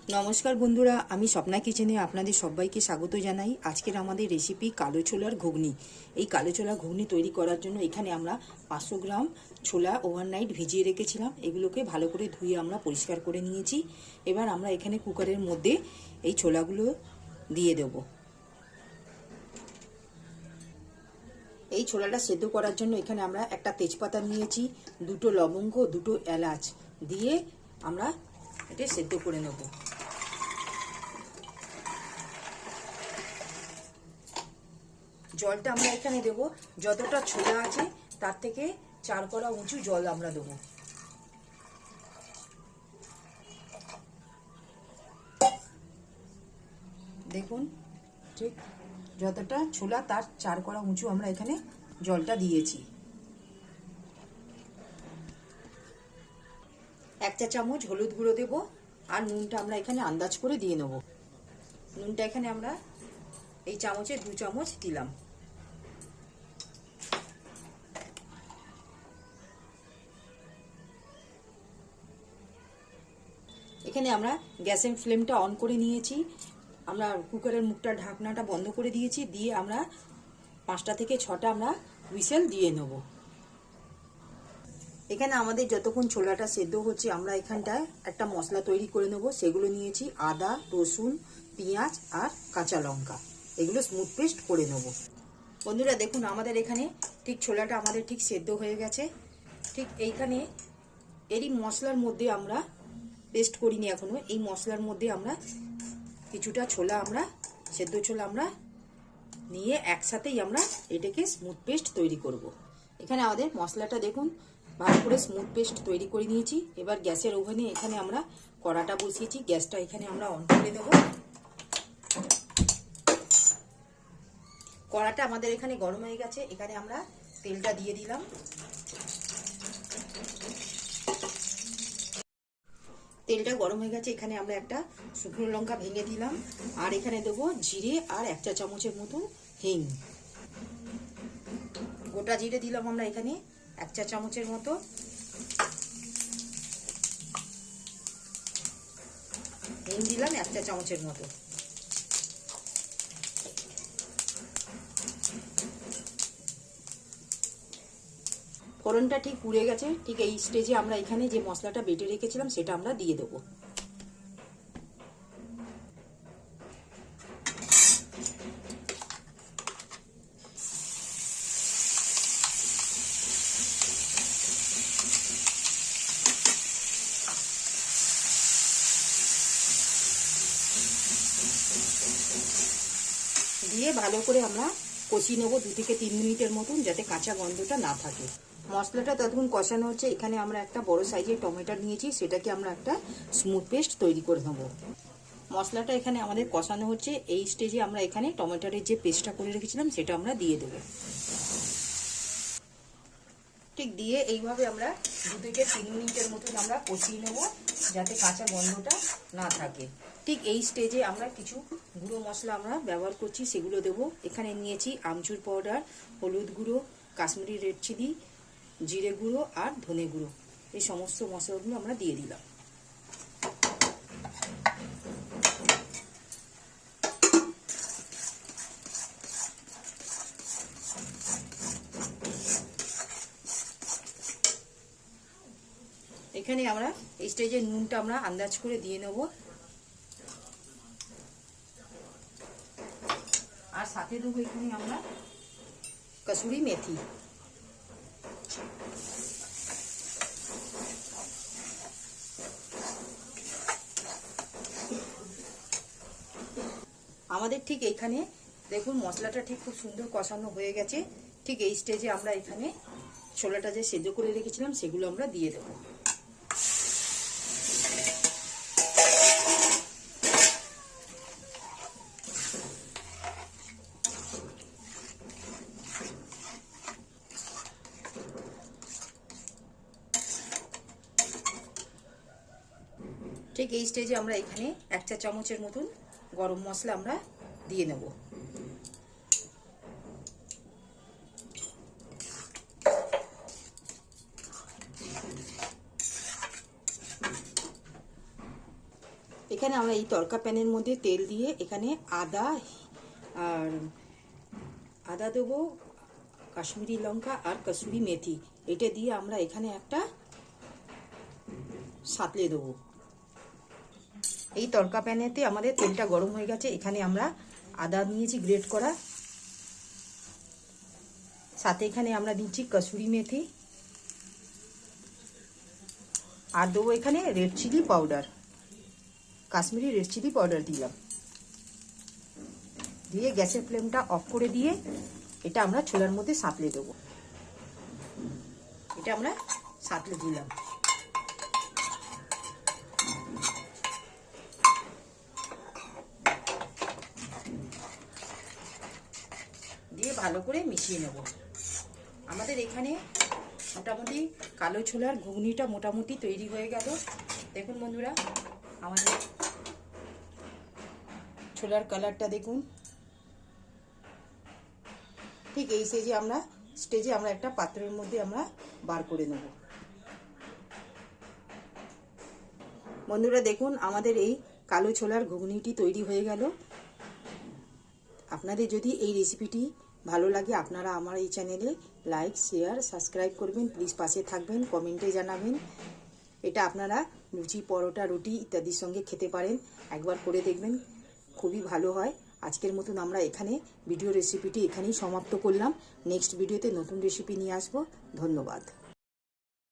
নমস্কার বন্ধুরা, আমি স্বপ্না কিচেনে আপনাদের সবাইকে স্বাগত জানাই। আজকের আমাদের রেসিপি কালো ছোলার ঘুগনি। এই কালো ছোলার ঘুগনি তৈরি করার জন্য এখানে আমরা 500 গ্রাম ছোলা ওভারনাইট ভিজিয়ে রেখেছিলাম। এগুলোকে ভালো করে ধুয়ে আমরা পরিষ্কার করে নিয়েছি। এবার আমরা এখানে কুকারের মধ্যে এই ছোলাগুলো দিয়ে দেব। এই ছোলাটা সেদ্ধ করার জন্য এখানে আমরা একটা তেজপাতা নিয়েছি, দুটো লবঙ্গ, দুটো এলাচ দিয়ে আমরা এটা সেদ্ধ করে নেব। জলটা আমরা এখানে দেব, যতটা ছোলা আছে তার থেকে 4 কড়া উঁচু জল আমরা দেব। দেখুন, ঠিক যতটা ছোলা তার 4 কড়া উঁচু আমরা এখানে জলটা দিয়েছি। 1 চা চামচ হলুদ গুঁড়ো দেব, আর নুনটা আমরা এখানে আন্দাজ করে দিয়ে নেব। নুনটা এখানে আমরা এই চামচে 2 চামচ দিলাম। এখানে আমরা গ্যাসের ফ্লেমটা অন করে নিয়েছি। আমরা কুকারের মুখটা ঢাকনাটা বন্ধ করে দিয়েছি, দিয়ে আমরা 5টা থেকে 6টা আমরা হুইসেল দিয়ে নেব। এখানে আমাদের যতক্ষণ ছোলাটা সেদ্ধ হচ্ছে আমরা এখানটায় একটা মশলা তৈরি করে নেব। সেগুলো নিয়েছি আদা, রসুন, পেঁয়াজ আর কাঁচা লঙ্কা। এগুলো স্মুথ পেস্ট করে নেব। বন্ধুরা দেখুন, আমাদের এখানে ঠিক ছোলাটা আমাদের ঠিক সেদ্ধ হয়ে গেছে। ঠিক এইখানে এরই মশলার মধ্যে আমরা পেস্ট করিনি এখনো, এই মশলার মধ্যে আমরা কিছুটা ছোলা আমরা সেদ্ধ ছোলা আমরা নিয়ে একসাথেই আমরা এটাকে স্মুথ পেস্ট তৈরি করব। এখানে আমাদের মশলাটা দেখুন ভালো করে স্মুথ পেস্ট তৈরি করে নিয়েছি। এবার গ্যাসের ওভেনে এখানে আমরা কড়াটা বসিয়েছি, গ্যাসটা এখানে আমরা অন করে দেব। কড়াটা আমাদের এখানে গরম হয়ে গেছে, এখানে আমরা তেলটা দিয়ে দিলাম। তেলটা গরম হয়ে গেছে, এখানে আমরা একটা শুকনো লঙ্কা ভেঙে দিলাম, আর এখানে দেবো জিরে আর 1 চা চামচের মতন হিং। গোটা জিরে দিলাম আমরা এখানে 1 চা চামচের মতো। হিং দিলাম 1 চা চামচের মতো। ফোড়নটা ঠিক পুড়ে গেছে। ঠিক এই স্টেজে আমরা এখানে যে মশলাটা বেটে রেখেছিলাম সেটা আমরা দিয়ে দেবো। দিয়ে ভালো করে আমরা কষিয়ে নেবো 2 থেকে 3 মিনিটের মতন, যাতে কাঁচা গন্ধটা না থাকে। মশলাটা ততক্ষণ কষানো হচ্ছে, এখানে আমরা একটা বড় সাইজের টমেটো নিয়েছি, সেটাকে আমরা একটা স্মুথ পেস্ট তৈরি করে নেবো। মশলাটা এখানে আমাদের কষানো হচ্ছে, এই স্টেজে আমরা এখানে টমেটোর যে পেস্টটা করে রেখেছিলাম সেটা আমরা দিয়ে দেবো। ঠিক দিয়ে এইভাবে আমরা 2 থেকে 3 মিনিটের মতন আমরা কষিয়ে নেব, যাতে কাঁচা গন্ধটা না থাকে। ঠিক এই স্টেজে আমরা কিছু গুঁড়ো মশলা আমরা ব্যবহার করছি, সেগুলো দেব। এখানে নিয়েছি আমচুর পাউডার, হলুদ গুঁড়ো, কাশ্মীরি রেড চিলি, জিরে গুঁড়ো আর ধনে গুঁড়ো। এই সমস্ত মশলাগুলো আমরা দিয়ে দিলাম। এখানে আমরা এই স্টেজে নুনটা আমরা আন্দাজ করে দিয়ে নেব, আর সাথে দেবো এখানে আমরা কসুরি মেথি। আমাদের ঠিক এইখানে দেখুন মশলাটা ঠিক খুব সুন্দর কষানো হয়ে গেছে। ঠিক এই স্টেজে আমরা এখানে ছোলাটা যে সেদ্ধ করে রেখেছিলাম সেগুলো আমরা দিয়ে দেবো। ঠিক এই স্টেজে আমরা এখানে 1 চা চামচের মতন গরম মশলা আমরা দিয়ে নেব। এখানে আমরা এই তড়কা প্যানের মধ্যে তেল দিয়ে এখানে আদা দেবো, কাশ্মীরি লঙ্কা আর কসুরি মেথি, এটা দিয়ে আমরা এখানে একটা সাঁতলে দেবো। এই তড়কা প্যানেতে আমাদের তেলটা গরম হয়ে গেছে। এখানে আমরা আদা নিয়েছি গ্রেট করা, সাথে এখানে আমরা দিচ্ছি কসুরি মেথি, আর দেবো এখানে red chilli powder, Kashmiri red chilli powder দিলাম। দিয়ে গ্যাসের ফ্লেমটা অফ করে দিয়ে এটা আমরা ছোলার মধ্যে সাঁতলে দেবো। এটা আমরা সাঁতলে দিলাম। দিয়ে ভালো করে মিশিয়ে নেব। আমাদের এখানে মোটামুটি কালো ছোলার ঘুগনিটা মোটামুটি তৈরি হয়ে গেল। দেখুন বন্ধুরা, আমাদের ছোলার কালারটা দেখুন। ঠিক এই স্টেজে আমরা একটা পাত্রের মধ্যে আমরা বার করে নেব। বন্ধুরা দেখুন, আমাদের এই কালো ছোলার ঘুগনিটি তৈরি হয়ে গেল। আপনাদের যদি এই রেসিপিটি ভালো লাগে, আপনারা আমার এই চ্যানেলে লাইক, শেয়ার, সাবস্ক্রাইব করবেন। প্লিজ পাশে থাকবেন, কমেন্টে জানাবেন। এটা আপনারা লুচি, পরোটা, রুটি ইত্যাদির সঙ্গে খেতে পারেন। একবার করে দেখবেন, খুবই ভালো হয়। আজকের মতন আমরা ভিডিও রেসিপিটি এখানেই সমাপ্ত করলাম। নেক্সট ভিডিওতে নতুন রেসিপি নিয়ে আসবো। ধন্যবাদ।